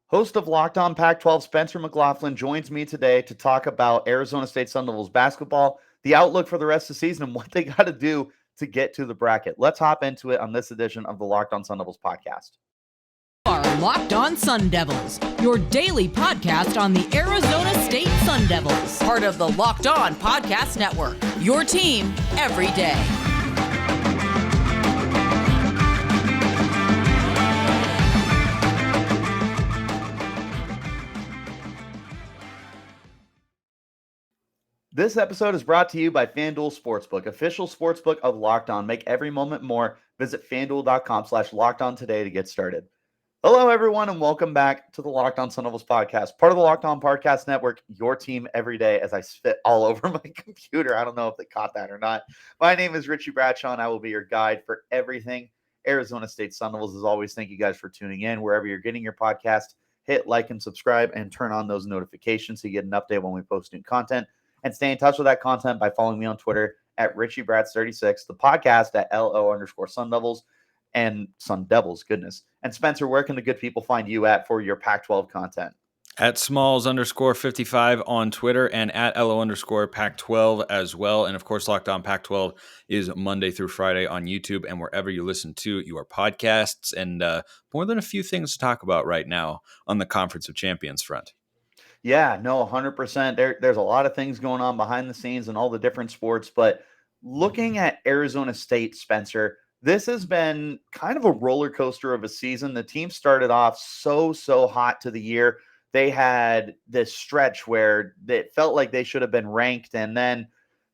Host of Locked On Pac-12, Spencer McLaughlin joins me today to talk about Arizona State Sun Devils basketball, the outlook for the rest of the season, and what they got to do to get to the bracket. Let's hop into it on this edition of the Locked On Sun Devils podcast. Are Locked On Sun Devils, your daily podcast on the Arizona State Sun Devils, part of the Locked On Podcast Network, your team every day. This episode is brought to you by FanDuel Sportsbook, official sportsbook of Locked On. Make every moment more. Visit FanDuel.com/LockedOn today to get started. Hello, everyone, and welcome back to the Locked On Sun Devils podcast, part of the Locked On Podcast Network, your team every day as I spit all over my computer. I don't know if they caught that or not. My name is Richie Bradshaw, and I will be your guide for everything Arizona State Sun Devils. As always, thank you guys for tuning in. Wherever you're getting your podcast, hit like and subscribe and turn on those notifications so you get an update when we post new content. And stay in touch with that content by following me on Twitter at RichieBrads36, the podcast at LO_Sun Devils and Sun Devils, goodness. And Spencer, where can the good people find you at for your Pac-12 content? At Smalls_55 on Twitter and at LO_Pac-12 as well. And of course, Locked On Pac-12 is Monday through Friday on YouTube and wherever you listen to your podcasts. And more than a few things to talk about right now on the Conference of Champions front. Yeah, no, 100%. There's a lot of things going on behind the scenes in all the different sports. But looking at Arizona State, Spencer, this has been kind of a roller coaster of a season. The team started off so hot to the year. They had this stretch where it felt like they should have been ranked, and then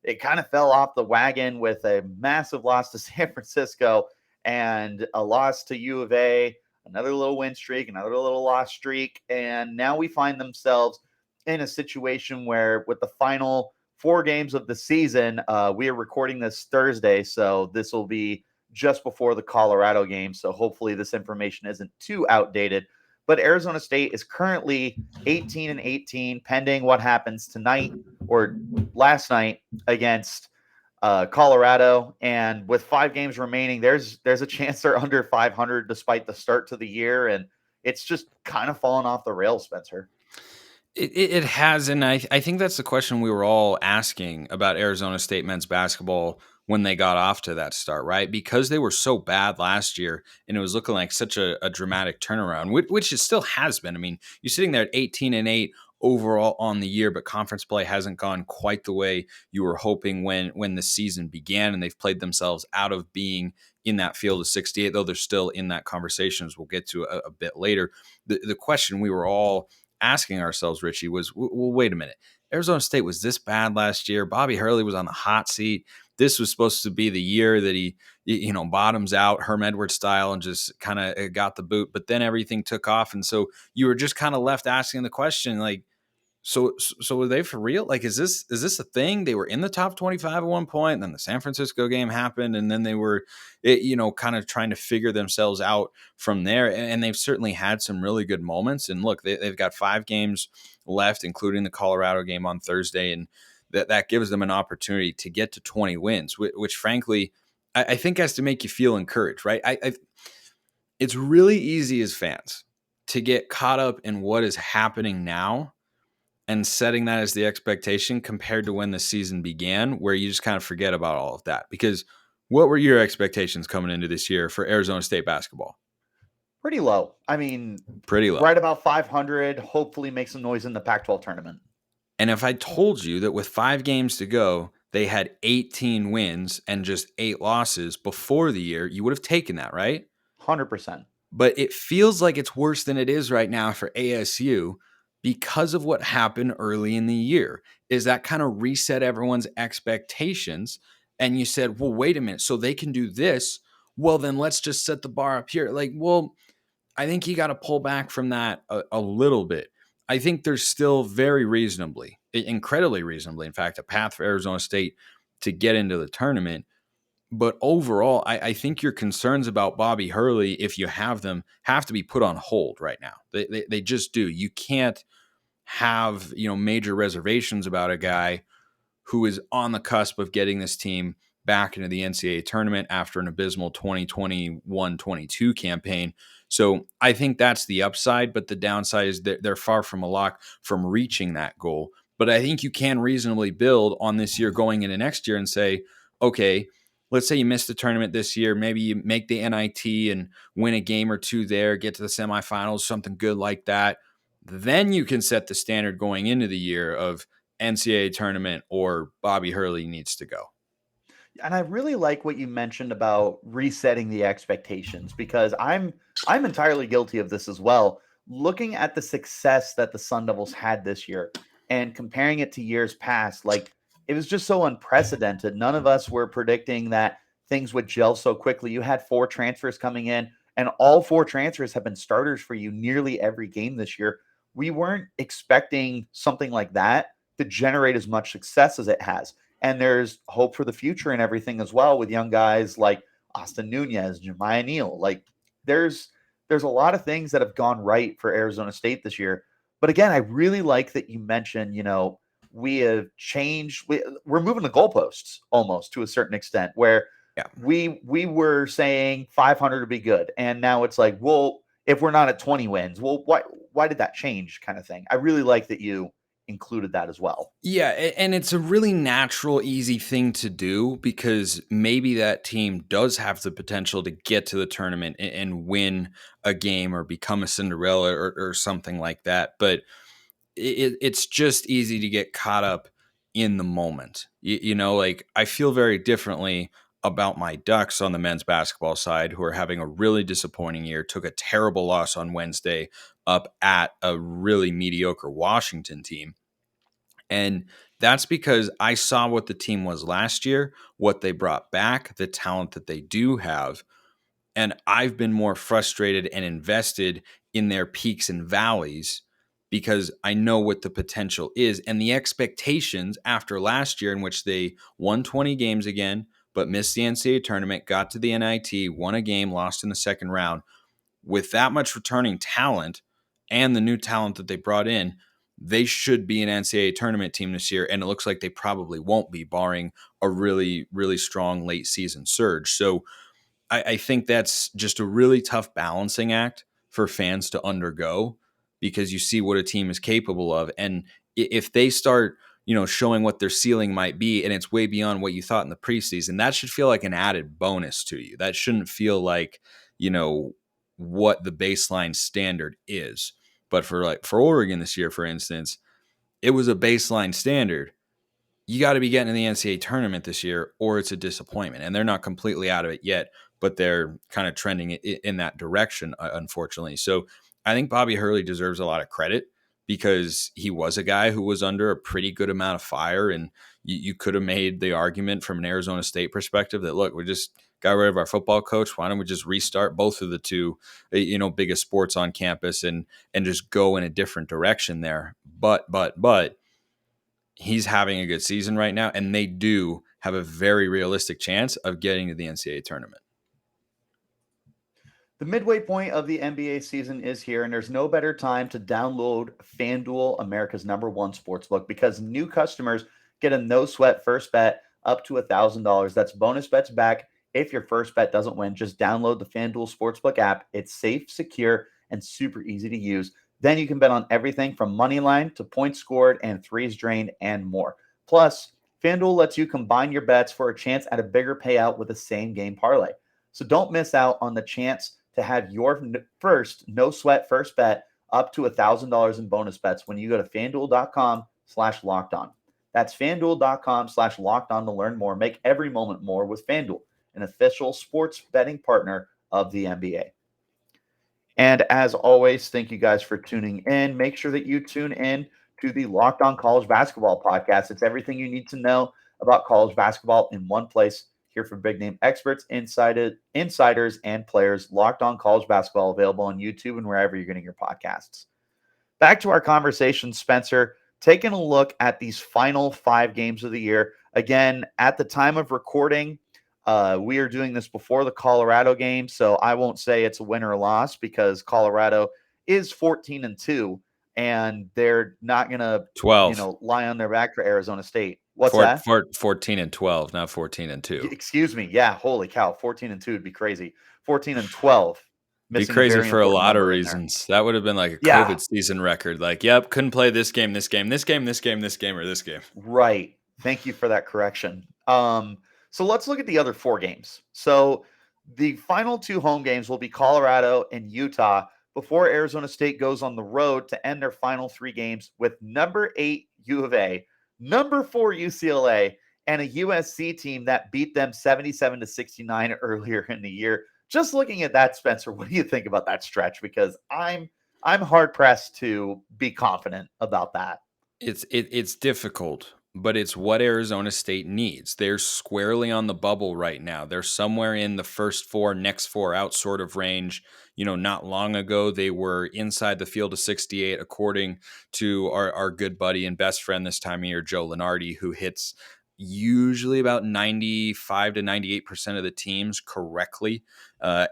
it kind of fell off the wagon with a massive loss to San Francisco and a loss to U of A, another little win streak, another little loss streak, and now we find themselves in a situation where with the final 4 games of the season, we are recording this Thursday, so this will be just before the Colorado game, so hopefully this information isn't too outdated. But Arizona State is currently 18-18, pending what happens tonight or last night against Colorado. And with 5 games remaining, there's a chance they're under 500 despite the start to the year. And it's just kind of fallen off the rails, Spencer. It has, and I think that's the question we were all asking about Arizona State men's basketball when they got off to that start, right? Because they were so bad last year, and it was looking like such a dramatic turnaround, which it still has been. I mean, you're sitting there at 18-8 overall on the year, but conference play hasn't gone quite the way you were hoping when the season began, and they've played themselves out of being in that field of 68, though they're still in that conversation, as we'll get to a bit later. The question we were all asking ourselves, Richie, was, well, wait a minute. Arizona State was this bad last year. Bobby Hurley was on the hot seat. This was supposed to be the year that he bottoms out Herm Edwards style and just kind of got the boot. But then everything took off. And so you were just kind of left asking the question, like, so are they for real? Like, is this a thing? They were in the top 25 at one point, and then the San Francisco game happened, and then they were, kind of trying to figure themselves out from there. And they've certainly had some really good moments. And look, they've got 5 games left, including the Colorado game on Thursday, and that gives them an opportunity to get to 20 wins, which frankly, I think has to make you feel encouraged, right? It's really easy as fans to get caught up in what is happening now and setting that as the expectation compared to when the season began, where you just kind of forget about all of that. Because what were your expectations coming into this year for Arizona State basketball? Pretty low. I mean, pretty low. Right about 500, hopefully make some noise in the Pac-12 tournament. And if I told you that with 5 games to go, they had 18 wins and just 8 losses before the year, you would have taken that, right? 100%. But it feels like it's worse than it is right now for ASU, because of what happened early in the year. Is that kind of reset everyone's expectations. And you said, well, wait a minute, so they can do this. Well, then let's just set the bar up here. Like, well, I think you got to pull back from that a little bit. I think there's still incredibly reasonably, in fact, a path for Arizona State to get into the tournament. But overall, I think your concerns about Bobby Hurley, if you have them, have to be put on hold right now. They just do. You can't have major reservations about a guy who is on the cusp of getting this team back into the NCAA tournament after an abysmal 2021-22 campaign. So I think that's the upside, but the downside is that they're far from a lock from reaching that goal. But I think you can reasonably build on this year going into next year and say, okay, let's say you missed the tournament this year. Maybe you make the NIT and win a game or two there, get to the semifinals, something good like that. Then you can set the standard going into the year of NCAA tournament or Bobby Hurley needs to go. And I really like what you mentioned about resetting the expectations, because I'm entirely guilty of this as well. Looking at the success that the Sun Devils had this year and comparing it to years past, like, it was just so unprecedented. None of us were predicting that things would gel so quickly. You had 4 transfers coming in, and all 4 transfers have been starters for you nearly every game this year. We weren't expecting something like that to generate as much success as it has. And there's hope for the future and everything as well, with young guys like Austin Nunez, Jemiah Neal. Like, there's a lot of things that have gone right for Arizona State this year. But again, I really like that you mentioned, we have changed. We're moving the goalposts almost to a certain extent, where Yeah. we were saying 500 would be good, and now it's like, well, if we're not at 20 wins, well, why did that change, kind of thing. I really like that you included that as well. Yeah, and it's a really natural, easy thing to do because maybe that team does have the potential to get to the tournament and win a game or become a Cinderella or something like that. But it's just easy to get caught up in the moment. Like, I feel very differently about my Ducks on the men's basketball side, who are having a really disappointing year, took a terrible loss on Wednesday up at a really mediocre Washington team. And that's because I saw what the team was last year, what they brought back, the talent that they do have. And I've been more frustrated and invested in their peaks and valleys because I know what the potential is. And the expectations after last year, in which they won 20 games again, but missed the NCAA tournament, got to the NIT, won a game, lost in the second round. With that much returning talent and the new talent that they brought in, they should be an NCAA tournament team this year. And it looks like they probably won't be, barring a really, really strong late season surge. So I think that's just a really tough balancing act for fans to undergo, because you see what a team is capable of. And if they start, showing what their ceiling might be, and it's way beyond what you thought in the preseason, that should feel like an added bonus to you. That shouldn't feel like, what the baseline standard is. But for Oregon this year, for instance, it was a baseline standard. You got to be getting in the NCAA tournament this year, or it's a disappointment. And they're not completely out of it yet, but they're kind of trending in that direction, unfortunately. So I think Bobby Hurley deserves a lot of credit, because he was a guy who was under a pretty good amount of fire. And you could have made the argument from an Arizona State perspective that, look, we just got rid of our football coach. Why don't we just restart both of the two, biggest sports on campus and just go in a different direction there? But he's having a good season right now, and they do have a very realistic chance of getting to the NCAA tournament. The midway point of the NBA season is here, and there's no better time to download FanDuel, America's #1 sportsbook, because new customers get a no-sweat first bet up to $1,000. That's bonus bets back if your first bet doesn't win. Just download the FanDuel Sportsbook app. It's safe, secure, and super easy to use. Then you can bet on everything from money line to points scored and threes drained and more. Plus, FanDuel lets you combine your bets for a chance at a bigger payout with a same-game parlay. So don't miss out on the chance to have your first no-sweat first bet up to $1,000 in bonus bets when you go to FanDuel.com/lockedon. That's FanDuel.com/lockedon to learn more. Make every moment more with FanDuel, an official sports betting partner of the NBA. And as always, thank you guys for tuning in. Make sure that you tune in to the Locked On College Basketball podcast. It's everything you need to know about college basketball in one place. Hear from big-name experts, insiders, and players. Locked On College Basketball, available on YouTube and wherever you're getting your podcasts. Back to our conversation, Spencer. Taking a look at these final 5 games of the year. Again, at the time of recording, we are doing this before the Colorado game, so I won't say it's a win or a loss, because Colorado is 14-2, and they're not going to 12. Lie on their back for Arizona State. What's that? that? 14-12, not 14-2. Excuse me. Yeah, holy cow. 14-2 would be crazy. 14-12. Be missing a crazy very for a important lot of number in there. reasons. That would have been like a Yeah, COVID season record. Like, yep, couldn't play this game, this game, this game, this game, this game, or this game. right. Thank you for that correction. So let's look at the other 4 games. So the final 2 home games will be Colorado and Utah before Arizona State goes on the road to end their final 3 games with number 8 U of A, number 4 UCLA, and a USC team that beat them 77-69 earlier in the year. Just looking at that, Spencer, what do you think about that stretch? Because I'm hard pressed to be confident about that. It's difficult, but it's what Arizona State needs. They're squarely on the bubble right now. They're somewhere in the first 4, next 4 out sort of range. Not long ago, they were inside the field of 68, according to our good buddy and best friend this time of year, Joe Lenardi, who hits usually about 95 to 98% of the teams correctly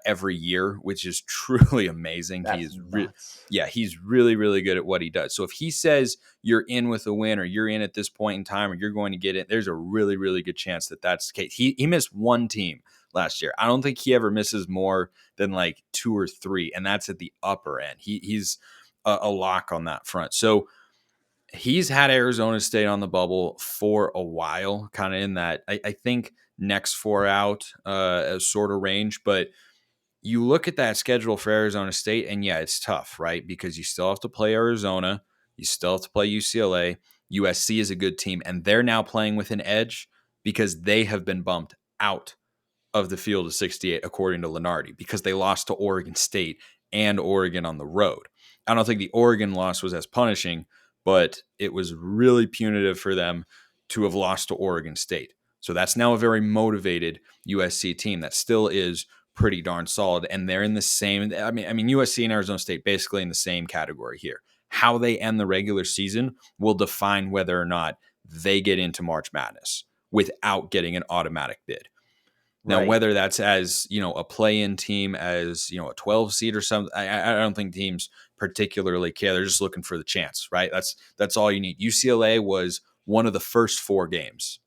every year, which is truly amazing. That's nuts. He's really, really good at what he does. So if he says you're in with a win, or you're in at this point in time, or you're going to get it, there's a really, really good chance that that's the case. He missed 1 team last year. I don't think he ever misses more than like 2 or 3, and that's at the upper end. He's a lock on that front. So he's had Arizona State on the bubble for a while, kind of in that, I think, next 4 out sort of range. But you look at that schedule for Arizona State, and yeah, it's tough, right? Because you still have to play Arizona. You still have to play UCLA. USC is a good team, and they're now playing with an edge because they have been bumped out of the field of 68, according to Lenardi, because they lost to Oregon State and Oregon on the road. I don't think the Oregon loss was as punishing, but it was really punitive for them to have lost to Oregon State. So that's now a very motivated USC team that still is pretty darn solid, and they're in the same. I mean, USC and Arizona State basically in the same category here. How they end the regular season will define whether or not they get into March Madness without getting an automatic bid. Now, Right. whether that's as, a play-in team, as, a 12 seed or something, I don't think teams particularly care. They're just looking for the chance, right? That's all you need. UCLA was one of the first 4 games,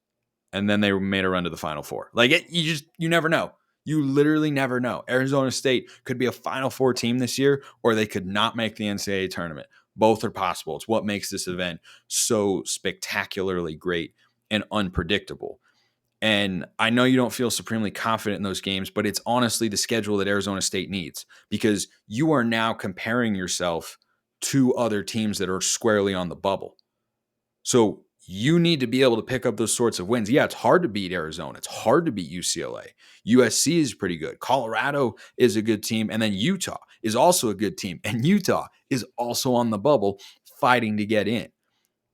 and then they made a run to the Final Four. Like, you never know. You literally never know. Arizona State could be a Final Four team this year, or they could not make the NCAA tournament. Both are possible. It's what makes this event so spectacularly great and unpredictable. And I know you don't feel supremely confident in those games, but it's honestly the schedule that Arizona State needs, because you are now comparing yourself to other teams that are squarely on the bubble. So you need to be able to pick up those sorts of wins. Yeah, it's hard to beat Arizona. It's hard to beat UCLA. USC is pretty good. Colorado is a good team. And then Utah is also a good team. And Utah is also on the bubble fighting to get in.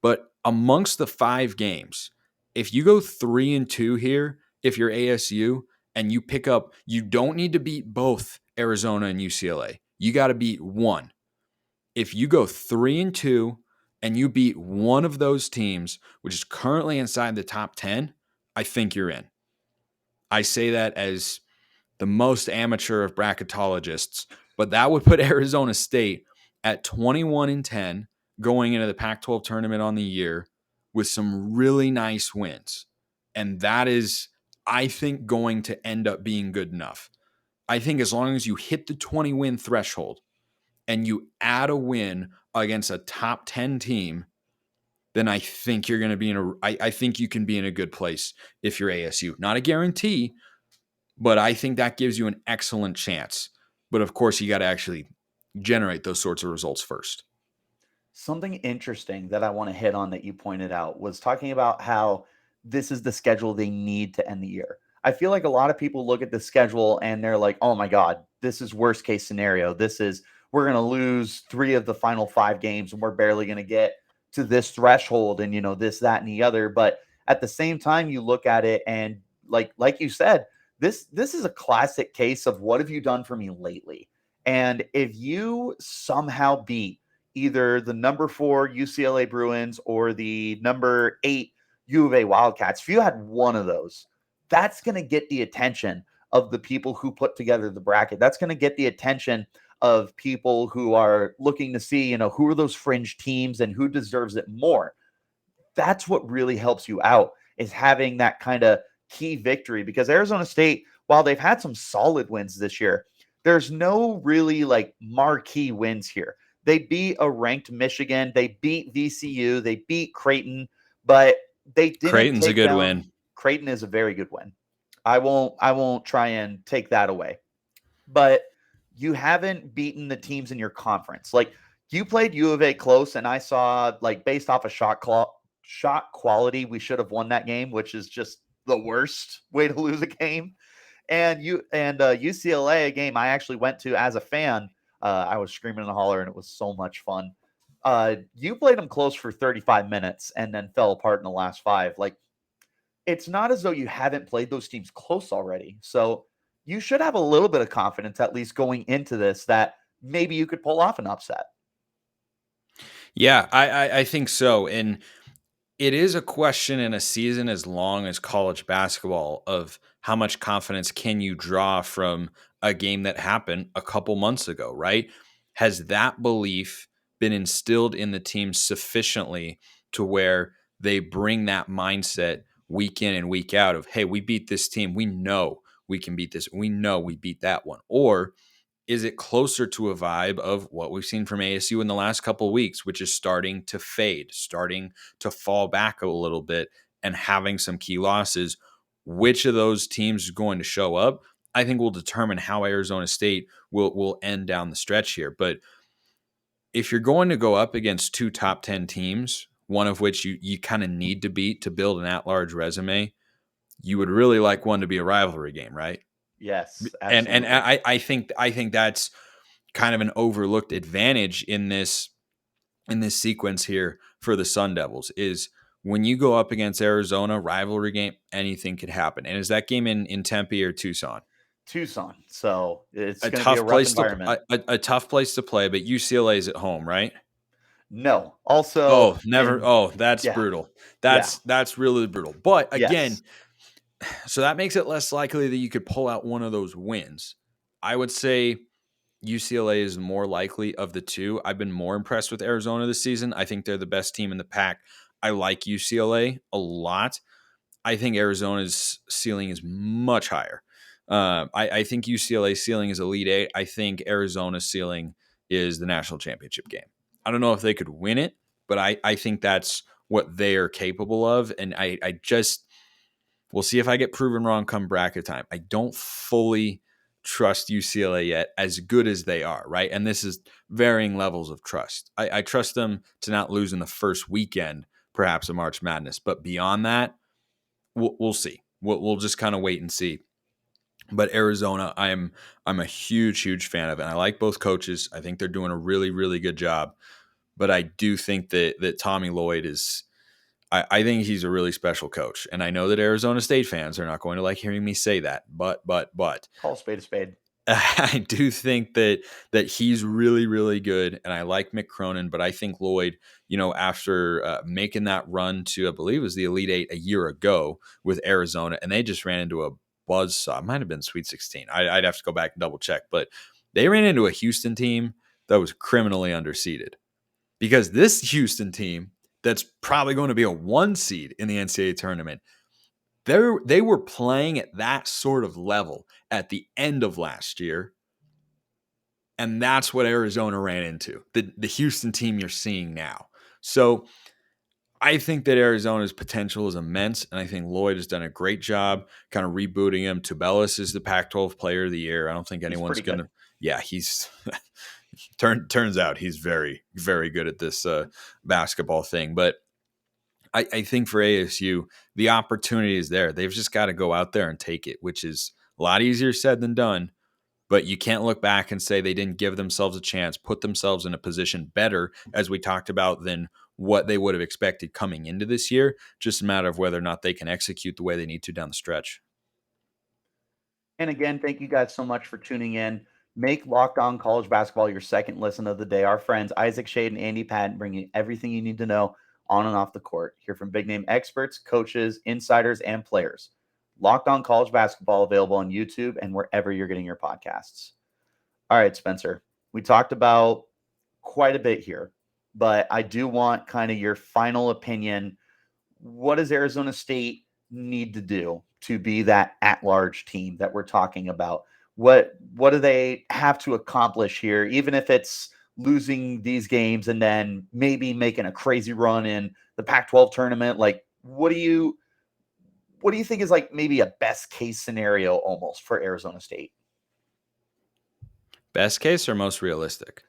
But amongst the 5 games, if you go 3-2 here, if you're ASU and you pick up, you don't need to beat both Arizona and UCLA. You got to beat one. If you go 3-2 and you beat one of those teams, which is currently inside the top 10, I think you're in. I say that as the most amateur of bracketologists, but that would put Arizona State at 21-10 going into the Pac-12 tournament on the year with some really nice wins. And that is, I think, going to end up being good enough. I think as long as you hit the 20-win threshold and you add a win against a top 10 team, then I think you're going to be I think you can be in a good place if you're ASU. Not a guarantee, but I think that gives you an excellent chance. But of course, you got to actually generate those sorts of results first. Something interesting that I want to hit on that you pointed out was talking about how this is the schedule they need to end the year. I feel like a lot of people look at the schedule and they're like, oh my God, this is worst case scenario. We're going to lose 3 of the final 5 games and we're barely going to get to this threshold and, this, that, and the other. But at the same time, you look at it and like you said, this is a classic case of what have you done for me lately? And if you somehow beat either the number 4 UCLA Bruins or the number 8 U of A Wildcats, if you had one of those, that's going to get the attention of the people who put together the bracket. That's going to get the attention of people who are looking to see, who are those fringe teams and who deserves it more. That's what really helps you out, is having that kind of key victory, because Arizona State, while they've had some solid wins this year, there's no really like marquee wins here. They beat a ranked Michigan, they beat VCU, they beat Creighton, but they didn't Creighton's a take good down. win. Creighton is a very good win. I won't try and take that away. But you haven't beaten the teams in your conference. Like you played U of A close, and I saw like based off of shot quality, we should have won that game, which is just the worst way to lose a game. And UCLA, a game I actually went to as a fan. I was screaming and hollering. It was so much fun. You played them close for 35 minutes and then fell apart in the last five. Like it's not as though you haven't played those teams close already. So you should have a little bit of confidence, at least going into this, that maybe you could pull off an upset. Yeah, I think so. And it is a question in a season as long as college basketball of how much confidence can you draw from a game that happened a couple months ago, right? Has that belief been instilled in the team sufficiently to where they bring that mindset week in and week out of, hey, we beat this team. We know we can beat this. We know we beat that one. Or is it closer to a vibe of what we've seen from ASU in the last couple of weeks, which is starting to fade, starting to fall back a little bit and having some key losses? Which of those teams is going to show up, I think will determine how Arizona State will end down the stretch here. But if you're going to go up against two top 10 teams, one of which you kind of need to beat to build an at-large resume, you would really like one to be a rivalry game, right? Yes, And absolutely. I think that's kind of an overlooked advantage in this sequence here for the Sun Devils is when you go up against Arizona, rivalry game, anything could happen. And is that game in Tempe or Tucson? Tucson. So it's A going to be a tough rough place to environment. a tough place to play, but UCLA is at home, right? No. Also, Oh, never. in Oh, that's yeah, brutal. yeah, That's really brutal. But again, yes. so that makes it less likely that you could pull out one of those wins. I would say UCLA is more likely of the two. I've been more impressed with Arizona this season. I think they're the best team in the pack. I like UCLA a lot. I think Arizona's ceiling is much higher. I think UCLA's ceiling is Elite Eight. I think Arizona's ceiling is the national championship game. I don't know if they could win it, but I think that's what they are capable of. And I just, we'll see if I get proven wrong come bracket time. I don't fully trust UCLA yet, as good as they are, right? And this is varying levels of trust. I trust them to not lose in the first weekend, perhaps of March Madness. But beyond that, we'll see. We'll just kind of wait and see. But Arizona, I'm a huge fan of it. And I like both coaches. I think they're doing a really good job. But I do think that Tommy Lloyd is. I think he's a really special coach, and I know that Arizona State fans are not going to like hearing me say that. But Call a spade a spade. I do think that he's really good, and I like Mick Cronin, but I think Lloyd, after making that run to, I believe it was the Elite Eight a year ago with Arizona, and they just ran into a buzzsaw. It might have been Sweet 16. I'd have to go back and double check, but they ran into a Houston team that was criminally underseeded because this Houston team that's probably going to be a 1 seed in the NCAA tournament, they were playing at that sort of level at the end of last year. And that's what Arizona ran into, the Houston team you're seeing now. So I think that Arizona's potential is immense, and I think Lloyd has done a great job kind of rebooting him. Tubelis is the Pac-12 Player of the Year. I don't think anyone's going to – yeah, he's – turns out he's very good at this basketball thing. But I think for ASU, the opportunity is there. They've just got to go out there and take it, which is a lot easier said than done. But you can't look back and say they didn't give themselves a chance, put themselves in a position better, as we talked about, than what they would have expected coming into this year. Just a matter of whether or not they can execute the way they need to down the stretch. And again, thank you guys so much for tuning in. Make Locked On College Basketball your second listen of the day. Our friends Isaac Shade and Andy Patton bring you everything you need to know on and off the court. Hear from big-name experts, coaches, insiders, and players. Locked On College Basketball available on YouTube and wherever you're getting your podcasts. All right, Spencer, we talked about quite a bit here, but I do want kind of your final opinion. What does Arizona State need to do to be that at-large team that we're talking about? What do they have to accomplish here, even if it's losing these games and then maybe making a crazy run in the Pac-12 tournament? Like, what do you think is like maybe a best case scenario almost for Arizona State? Best case or most realistic?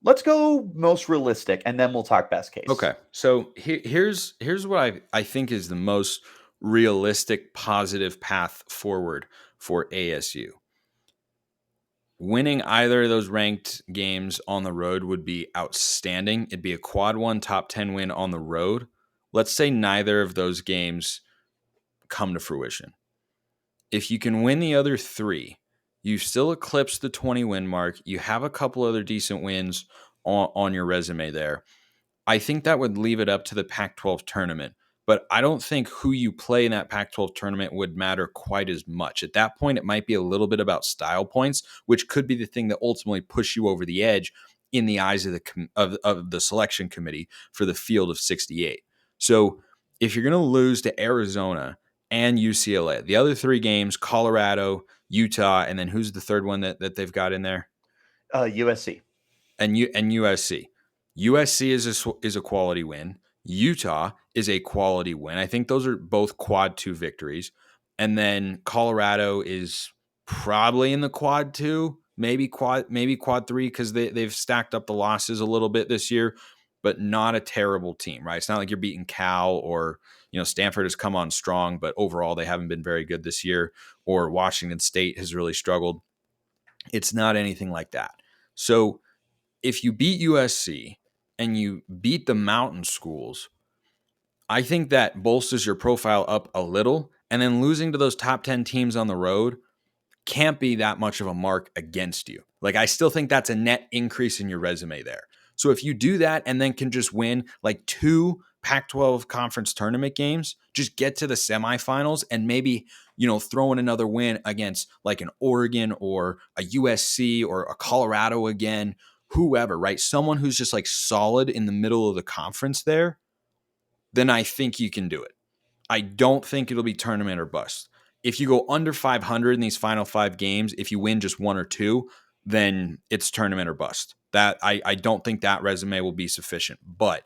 Let's go most realistic, and then we'll talk best case. Okay. So here's what I think is the most realistic positive path forward for ASU. Winning either of those ranked games on the road would be outstanding. It'd be a quad one top 10 win on the road. Let's say neither of those games come to fruition. If you can win the other three, you still eclipse the 20 win mark. You have a couple other decent wins on your resume there. I think that would leave it up to the Pac-12 tournament. But I don't think who you play in that Pac-12 tournament would matter quite as much. At that point, it might be a little bit about style points, which could be the thing that ultimately push you over the edge in the eyes of the selection committee for the field of 68. So if you're going to lose to Arizona and UCLA, the other three games, Colorado, Utah, and then who's the third one that they've got in there? USC. And USC. USC is a quality win. Utah is a quality win. I think those are both quad 2 victories. And then Colorado is probably in the quad 2, maybe quad 3, because they've stacked up the losses a little bit this year, but not a terrible team, right? It's not like you're beating Cal or, Stanford has come on strong, but overall they haven't been very good this year, or Washington State has really struggled. It's not anything like that. So if you beat USC and you beat the mountain schools, I think that bolsters your profile up a little. And then losing to those top 10 teams on the road can't be that much of a mark against you. Like, I still think that's a net increase in your resume there. So if you do that and then can just win like 2 Pac-12 conference tournament games, just get to the semifinals and maybe, throw in another win against like an Oregon or a USC or a Colorado again, whoever, right? Someone who's just like solid in the middle of the conference there, then I think you can do it. I don't think it'll be tournament or bust. If you go under 500 in these final 5 games, if you win just 1 or 2, then it's tournament or bust. That I don't think that resume will be sufficient. But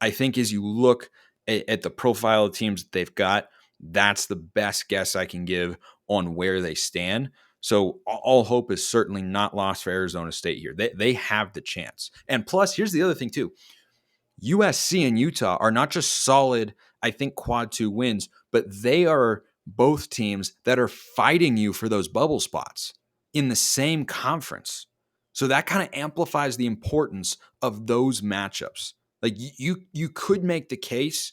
I think as you look at the profile of teams that they've got, that's the best guess I can give on where they stand. So all hope is certainly not lost for Arizona State here. They have the chance. And plus, here's the other thing too. USC and Utah are not just solid, I think, quad 2 wins, but they are both teams that are fighting you for those bubble spots in the same conference. So that kind of amplifies the importance of those matchups. Like you could make the case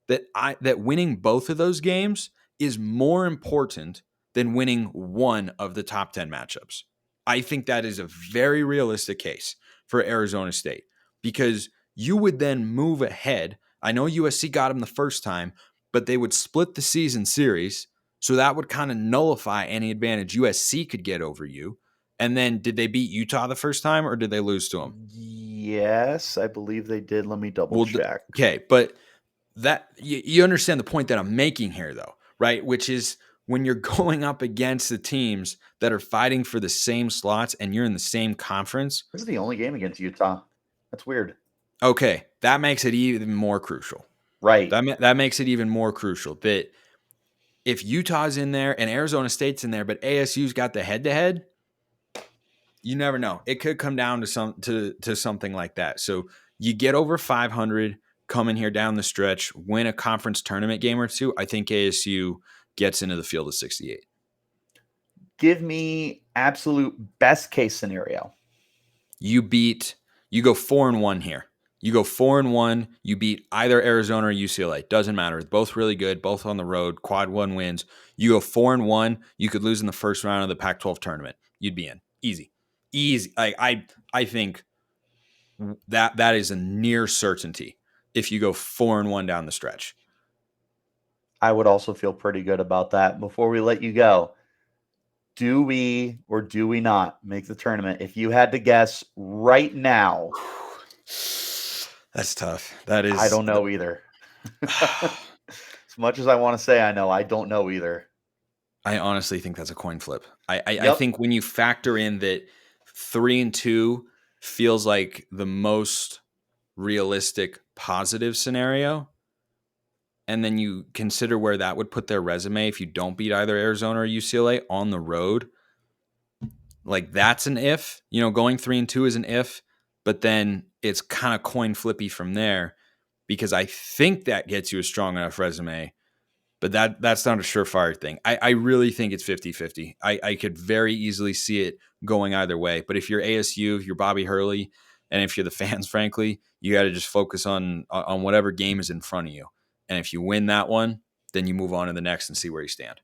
that winning both of those games is more important than winning one of the top 10 matchups. I think that is a very realistic case for Arizona State, because you would then move ahead. I know USC got them the first time, but they would split the season series. So that would kind of nullify any advantage USC could get over you. And then did they beat Utah the first time, or did they lose to them? Yes, I believe they did. Let me double check. Okay, but that you understand the point that I'm making here, though, right? Which is when you're going up against the teams that are fighting for the same slots and you're in the same conference. This is the only game against Utah. That's weird. Okay, that makes it even more crucial. Right. That makes it even more crucial that if Utah's in there and Arizona State's in there, but ASU's got the head-to-head, you never know. It could come down to something like that. So you get over 500, come in here down the stretch, win a conference tournament game or two. I think ASU gets into the field of 68. Give me absolute best case scenario. You go 4-1 here. You go 4-1. You beat either Arizona or UCLA. Doesn't matter. It's both really good, both on the road, quad 1 wins. You go 4-1. You could lose in the first round of the Pac-12 tournament. You'd be in. Easy. I think that is a near certainty if you go 4-1 down the stretch. I would also feel pretty good about that. Before we let you go, do we or do we not make the tournament? If you had to guess right now. That's tough. That is. I don't know either. As much as I want to say I know, I don't know either. I honestly think that's a coin flip. I Yep. think when you factor in that 3-2 feels like the most realistic positive scenario, and then you consider where that would put their resume if you don't beat either Arizona or UCLA on the road, like that's an if. Going 3-2 is an if, but then it's kind of coin flippy from there because I think that gets you a strong enough resume. But that's not a surefire thing. I really think it's 50-50. I could very easily see it going either way. But if you're ASU, if you're Bobby Hurley, and if you're the fans, frankly, you got to just focus on whatever game is in front of you. And if you win that one, then you move on to the next and see where you stand.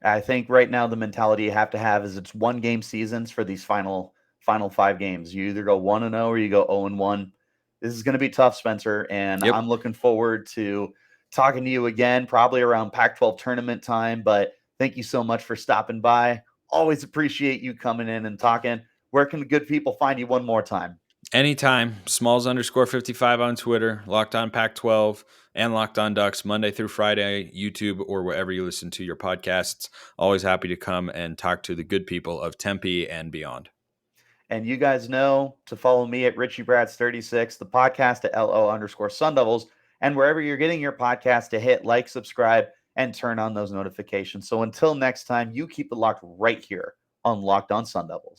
I think right now the mentality you have to have is it's 1-game seasons for these final 5 games. You either go 1-0 or you go 0-1. This is going to be tough, Spencer, and Yep. I'm looking forward to talking to you again, probably around Pac-12 tournament time. But thank you so much for stopping by. Always appreciate you coming in and talking. Where can the good people find you one more time? Anytime. Smalls_55 on Twitter, Locked On Pac-12, and Locked On Ducks, Monday through Friday, YouTube, or wherever you listen to your podcasts. Always happy to come and talk to the good people of Tempe and beyond. And you guys know to follow me at Richie Brads 36, the podcast at LO_Sun Devils, and wherever you're getting your podcast to hit like, subscribe, and turn on those notifications. So until next time, you keep it locked right here on Locked On Sun Devils.